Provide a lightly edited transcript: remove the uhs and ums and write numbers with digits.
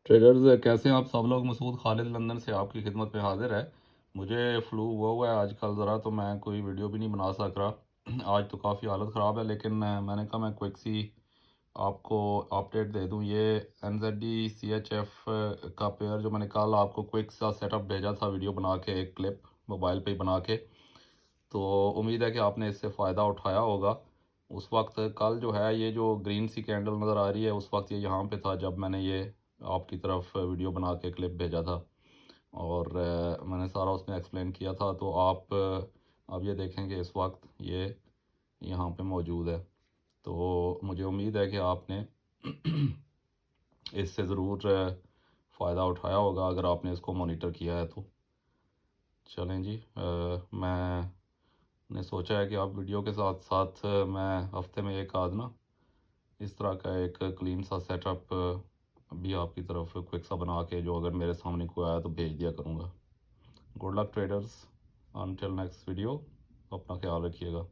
Traders कैसे हैं आप सब लोग। मसूद खालिद लंदन से आपकी खिदमत में हाजिर है। मुझे फ्लू हुआ है आजकल ज़रा, तो मैं कोई वीडियो भी नहीं बना सक रहा। आज तो काफ़ी हालत ख़राब है, लेकिन मैंने कहा मैं क्विक सी आपको अपडेट दे दूं। ये NZD CHF का पेयर जो मैंने कल आपको क्विक सा सेटअप भेजा था, वीडियो बना के, एक क्लिप मोबाइल पे ही बना के, तो उम्मीद है कि आपने इससे फ़ायदा उठाया होगा। उस वक्त कल जो है, ये जो ग्रीन सी कैंडल नज़र आ रही है, उस वक्त ये यहाँ पे था जब मैंने ये आपकी तरफ वीडियो बना के क्लिप भेजा था, और मैंने सारा उसमें एक्सप्लेन किया था। तो आप अब ये देखेंगे इस वक्त ये यहाँ पे मौजूद है। तो मुझे उम्मीद है कि आपने इससे ज़रूर फ़ायदा उठाया होगा अगर आपने इसको मॉनिटर किया है तो। चलें जी, मैंने सोचा है कि आप वीडियो के साथ साथ मैं हफ्ते में एक आध ना इस तरह का एक क्लीन सा सेटअप भी आपकी तरफ क्विक सा बना के, जो अगर मेरे सामने कोई आया तो भेज दिया करूँगा। Good luck traders, until next video, अपना ख्याल रखिएगा।